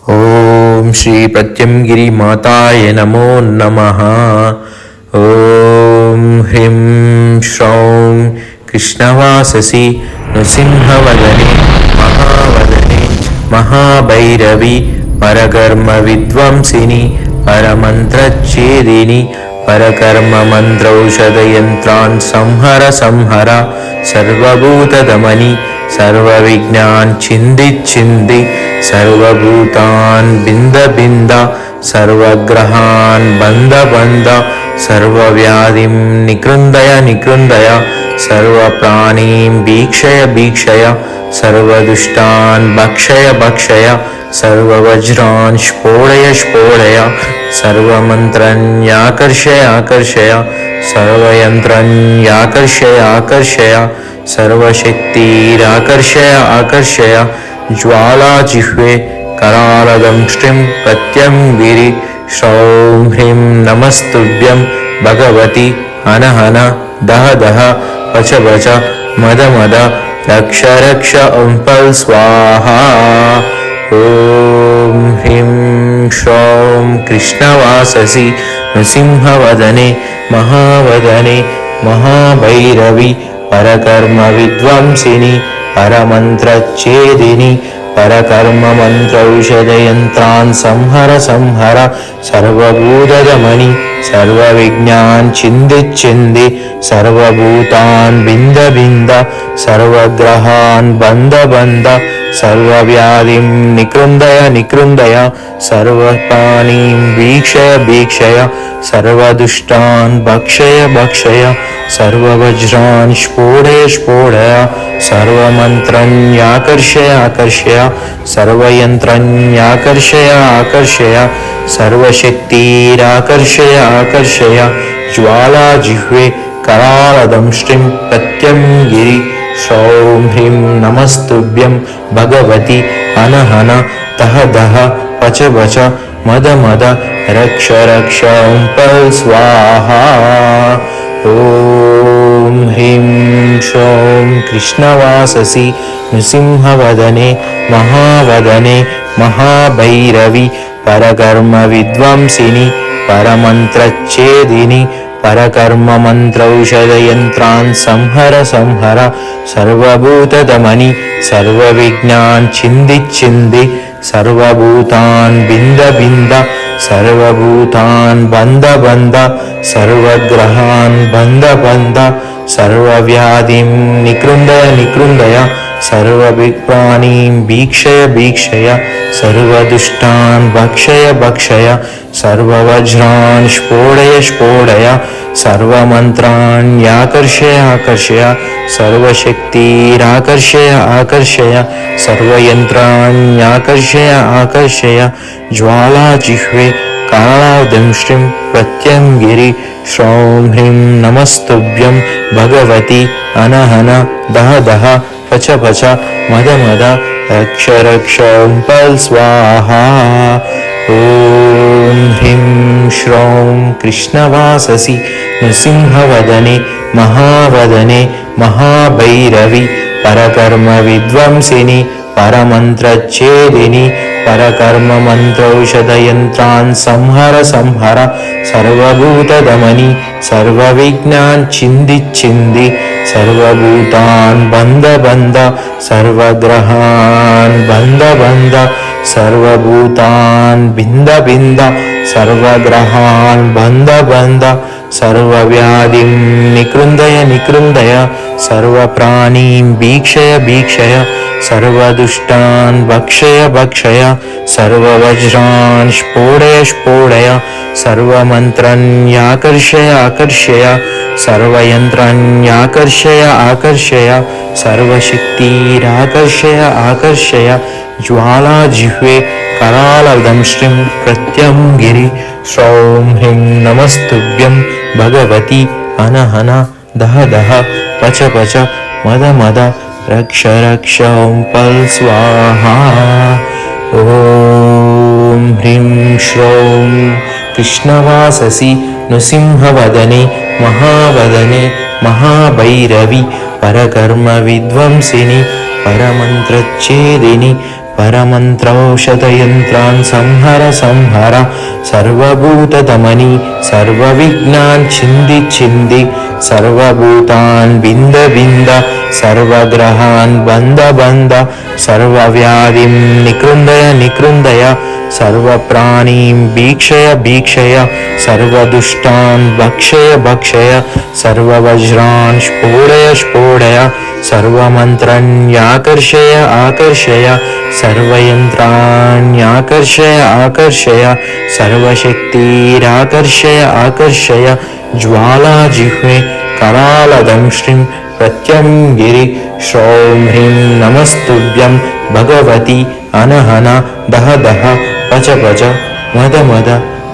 ಓಂ ಶ್ರೀ ಪ್ರತ್ಯಂಗಿರಿ ಮಾತಾಯ ನಮೋ ನಮಃ. ಓಂ ಹ್ರೀಂ ಶ್ರೌಂ ಕೃಷ್ಣವಾಸಸಿ ನೃಸಿಂಹವದನೆ ಮಹಾವದನೆ ಮಹಾಭೈರವಿ ಪರಕರ್ಮ ವಿದ್ವಂಸಿನಿ ಪರಮಂತ್ರಚ್ಛೇದಿನಿ ಪರಕರ್ಮ ಮಂತ್ರೌಷಧಯಂತ್ರಾನ್ ಸಂಹರ ಸಂಹರ ಸರ್ವಭೂತದಮನಿ ಸರ್ವವಿಜ್ಞಾನ್ ಛಿಂದಿ ಸರ್ವಭೂತಾನ್ ಬಿಂದ ಬಿಂದ ಸರ್ವಗ್ರಹಾನ್ ಬಂದ ಬಂದ ಸರ್ವವ್ಯಾಧಿಂ ನಿಕೃಂದಯ ಸರ್ವಪ್ರಾಣೀಂ ಭೀಕ್ಷಯ ಸರ್ವದುಷ್ಟಾನ್ ಭಕ್ಷಯ ಸರ್ವವಜ್ರಾನ್ ಸ್ಫೋಡಯ ಸರ್ವಮಂತ್ರನ್ಯಾಕರ್ಷಯ ಸರ್ವಯಂತ್ರನ್ಯಾಕರ್ಷಯ ಸರ್ವಶಕ್ತಿರಾಕರ್ಷಯ ಜ್ವಾಲಾಜಿಹ್ವೆ ಕರಾಲದಂಷ್ಟ್ರಿಂ ಪ್ರತ್ಯಂಗಿರಿ ಶ್ರೌಂ ಹ್ರೀಂ ನಮಸ್ತುಭ್ಯಂ ಭಗವತಿ ಅನಹನ ದಹ ವಚ ಮದ ರಕ್ಷ ಓಂಪಲ್ ಸ್ವಾಹಾ. ಓಂ ಹ್ರೀಂ ಶ್ರೌಂ ಕೃಷ್ಣವಾಸಸಿ ನೃಸಿಂಹವದನೆ ಮಹಾವದನೆ ಮಹಾಭೈರವಿ ಪರಕರ್ಮ ವಿದ್ವಂಸಿನಿ ಪರಮಂತ್ರಚ್ಛೇದಿನಿ ಪರಕರ್ಮ ಮಂತ್ರೌಷಧಯಂತ್ರಾನ್ ಸಂಹರ ಸರ್ವಭೂತದಮನಿ ಸರ್ವವಿಜ್ಞಾನ್ ಛಿಂದಿ ಸರ್ವಭೂತಾನ್ ಬಿಂದ ಸರ್ವಗ್ರಹಾನ್ ಬಂದ ಸರ್ವವ್ಯಾಧಿಂ ನಿಕೃಂದಯ ಸರ್ವಪ್ರಾಣೀಂ ಭೀಕ್ಷಯ ಸರ್ವದುಷ್ಟಾನ್ ಭಕ್ಷಯ ಸರ್ವವಜ್ರಾನ್ ಸ್ಫೋಡಯ ಸರ್ವಮಂತ್ರನ್ಯಾಕರ್ಷಯ ಸರ್ವಯಂತ್ರನ್ಯಾಕರ್ಷಯ ಸರ್ವಶಕ್ತಿರಾಕರ್ಷಯ ಜ್ವಾಲಾಜಿಹ್ವೆ ಕರಾಲದಂಷ್ಟ್ರಿಂ ಪ್ರತ್ಯಂಗಿರಿ ಶ್ರೌಂ ಹ್ರೀಂ ನಮಸ್ತುಭ್ಯಂ ಭಗವತಿ ಅನಹನ ದಹ ವಚ ಮದ ರಕ್ಷ ಓಂಪಲ್ ಸ್ವಾಹಾ. ಓಂ ಹ್ರೀಂ ಶ್ರೌಂ ಕೃಷ್ಣವಾಸಸಿ ನೃಸಿಂಹವದನೆ ಮಹಾವದನೆ ಮಹಾಭೈರವಿ ಪರಕರ್ಮ ವಿದ್ವಂಸಿನಿ ಪರಮಂತ್ರಚ್ಛೇದಿನಿ ಪರಕರ್ಮ ಮಂತ್ರೌಷಧಯಂತ್ರಾನ್ ಸಂಹರ ಸರ್ವಭೂತದಮನಿ ಸರ್ವವಿಜ್ಞಾನ್ ಛಿಂದಿ ಸರ್ವಭೂತಾನ್ ಬಿಂದ ಸರ್ವಭೂತಾನ್ ಬಂದ ಸರ್ವಗ್ರಹಾನ್ ಬಂದ ಸರ್ವವ್ಯಾಧಿಂ ನಿಕೃಂದಯ ಸರ್ವವಿಪ್ರಾಣೀಂ ಭೀಕ್ಷಯ ಸರ್ವದುಷ್ಟಾನ್ ಭಕ್ಷಯ ಸರ್ವವಜ್ರಾನ್ ಸ್ಫೋಡಯ ಸರ್ವಮಂತ್ರಾನ್ಯಾಕರ್ಷಯ ಸರ್ವಶಕ್ತಿರಾಕರ್ಷಯ ಸರ್ವಯಂತ್ರಾನ್ಯಾಕರ್ಷಯ ಜ್ವಾಲಾಜಿಹ್ವೆ ಕರಾಲದಂಷ್ಟ್ರಿಂ ಪ್ರತ್ಯಂಗಿರಿ ಶ್ರೌಂ ಹ್ರೀಂ ನಮಸ್ತುಭ್ಯಂ ಭಗವತಿ ಅನಹನ ದಹ ವಚ ಮದ ರಕ್ಷ ಓಂಪಲ್ ಸ್ವಾಹಾ. ಓಂ ಹ್ರೀಂ ಶ್ರೌಂ ಕೃಷ್ಣವಾಸಸಿ ನೃಸಿಂಹವದನೆ ಮಹಾವದನೆ ಮಹಾಭೈರವಿ ಪರಕರ್ಮ ವಿದ್ವಂಸಿನಿ ಪರಮಂತ್ರಚ್ಛೇದಿನಿ ಪರಕರ್ಮ ಮಂತ್ರೌಷಧಯಂತ್ರಾನ್ ಸಂಹರ ಸರ್ವಭೂತದಮನಿ ಸರ್ವವಿಜ್ಞಾನ್ ಛಿಂದಿ ಸರ್ವಭೂತಾನ್ ಬಂದ ಸರ್ವಗ್ರಹಾನ್ ಬಂದ ಸರ್ವಭೂತಾನ್ ಬಿಂದ ಸರ್ವಗ್ರಹಾನ್ ಬಂದ ಸರ್ವವ್ಯಾಧಿಂ ನಿಕೃಂದಯ ಸರ್ವಪ್ರಾಣೀಂ ಭೀಕ್ಷಯ ಸರ್ವದುಷ್ಟಾನ್ ಭಕ್ಷಯ ಸರ್ವವಜ್ರಾನ್ ಸ್ಫೋಡಯ ಸರ್ವಮಂತ್ರನ್ಯಾಕರ್ಷಯ ಸರ್ವಯಂತ್ರನ್ಯಾಕರ್ಷಯ ಸರ್ವಶಕ್ತಿರಾಕರ್ಷಯ ಜ್ವಾಲಾಜಿಹ್ವೆ ಕರಾಲದಂಷ್ಟ್ರಿಂ ಪ್ರತ್ಯಂಗಿರಿ ಶ್ರೌಂ ಹ್ರೀಂ ನಮಸ್ತುಭ್ಯಂ ಭಗವತಿ ಅನಹನ ದಹ ವಚ ಮದ ರಕ್ಷ ಓಂಪಲ್ ಸ್ವಾಹಾ. ಓಂ ಹ್ರೀಂ ಶ್ರೌಂ ಕೃಷ್ಣವಾಸಸಿ ನೃಸಿಂಹವದನೆ ಮಹಾವದನೆ ಮಹಾಭೈರವಿ ಪರಕರ್ಮ ವಿದ್ವಂಸಿನಿ ಪರಮಂತ್ರಚ್ಛೇದಿನಿ परमन्त्रौषधयन्त्रान् संहर संहर सर्वभूतदमनि सर्वविघ्नान् छिन्दि छिन्दि सर्वभूतान् बिन्द बिन्द सर्वग्रहान् बन्द बन्द सर्वव्याधिं निकृन्दय निकृन्दय सर्वप्राणीं भीक्षय भीक्षय सर्वदुष्टान् भक्षय भक्षय सर्ववज्रान् स्फोडय स्फोडय सर्वमन्त्राण्याकर्षय आकर्षय सर्वयन्त्राण्याकर्षय आकर्षय सर्वशक्तिराकर्षय आकर्षय ज्वालाजिह्वे करालदंष्ट्रिं प्रत्यङ्गिरि श्रौं ह्रीं नमस्तुभ्यं भगवति अनहन दह दह पच पच मद मद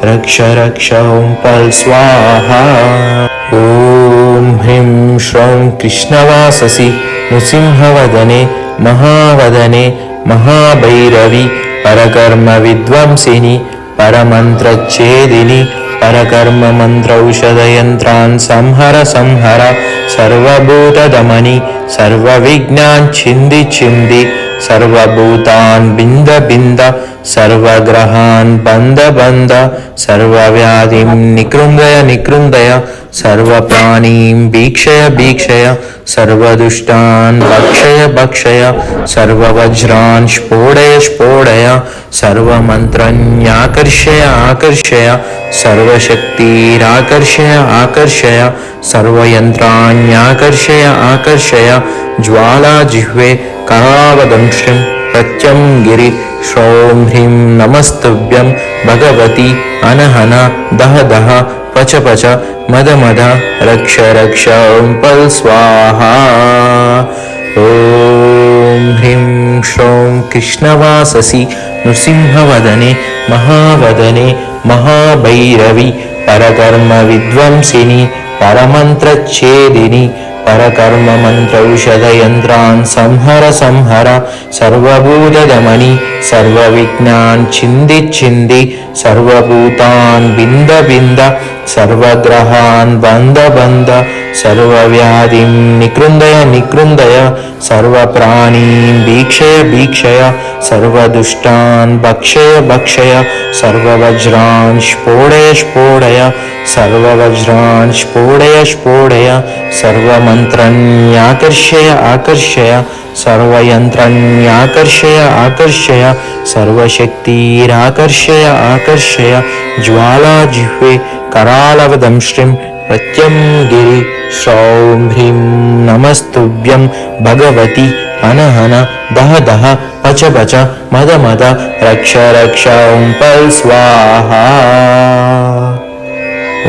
रक्ष रक्ष ॐ पल् स्वाहा। ॐ ह्रीं श्रौं कृष्णवाससि नृसिंहवदने महावदने महाभैरवी परकर्म विद्वांसिनि परमन्त्रच्छेदिनि परकर्ममन्त्रौषधयन्त्रान् संहर संहर सर्वभूतदमनि सर्वविघ्नान् छिन्दि छिन्दि सर्वभूतान् बिन्द बिन्द सर्वग्रहान् बन्द बन्द सर्वव्याधिं निकृन्दय निकृन्दय सर्वप्राणीं भीक्षय भीक्षय सर्वदुष्टान् भक्षय भक्षय सर्ववज्रान् स्फोडय स्फोडय सर्वमन्त्राण्याकर्षय आकर्षय सर्वशक्तिराकर्षय आकर्षय सर्वयन्त्राण्याकर्षय आकर्षय ज्वालाजिह्वे करालदंष्ट्रिं प्रत्यङ्गिरि श्रौं ह्रीं नमस्तुभ्यं भगवति अनहन दह दह पच पच मद मद रक्ष रक्ष ॐ पल् स्वाहा। ॐ ह्रीं श्रौं कृष्णवाससि नृसिंहवदने महावदने महाभैरवी परकर्म विद्वांसिनि परमन्त्रच्छेदिनि परकर्ममन्त्रौषधयन्त्रान् संहर संहर सर्वभूतदमनि सर्वविघ्नान् छिन्दि छिन्दि सर्वभूतान् बिन्द बिन्द सर्वग्रहान् बन्द बन्द सर्वव्याधिं निकृन्दय निकृन्दय सर्वप्राणीं भीक्षय भीक्षय सर्वदुष्टान् भक्षय भक्षय सर्ववज्रान् स्फोडय स्फोडय सर्ववज्रान् स्फोडय स्फोडय सर्वमन्त्राण्याकर्षय आकर्षय सर्वयन्त्राण्याकर्षय आकर्षय सर्वशक्तिराकर्षय आकर्षय ज्वालाजिह्वे करालवदंष्ट्रिं प्रत्यङ्गिरि श्रौं ह्रीं नमस्तुभ्यं भगवति अनहन दह दह पच पच मद मद रक्ष रक्ष ॐ पल् स्वाहा।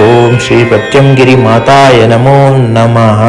ॐ श्री प्रत्यङ्गिरि माताय नमो नमः।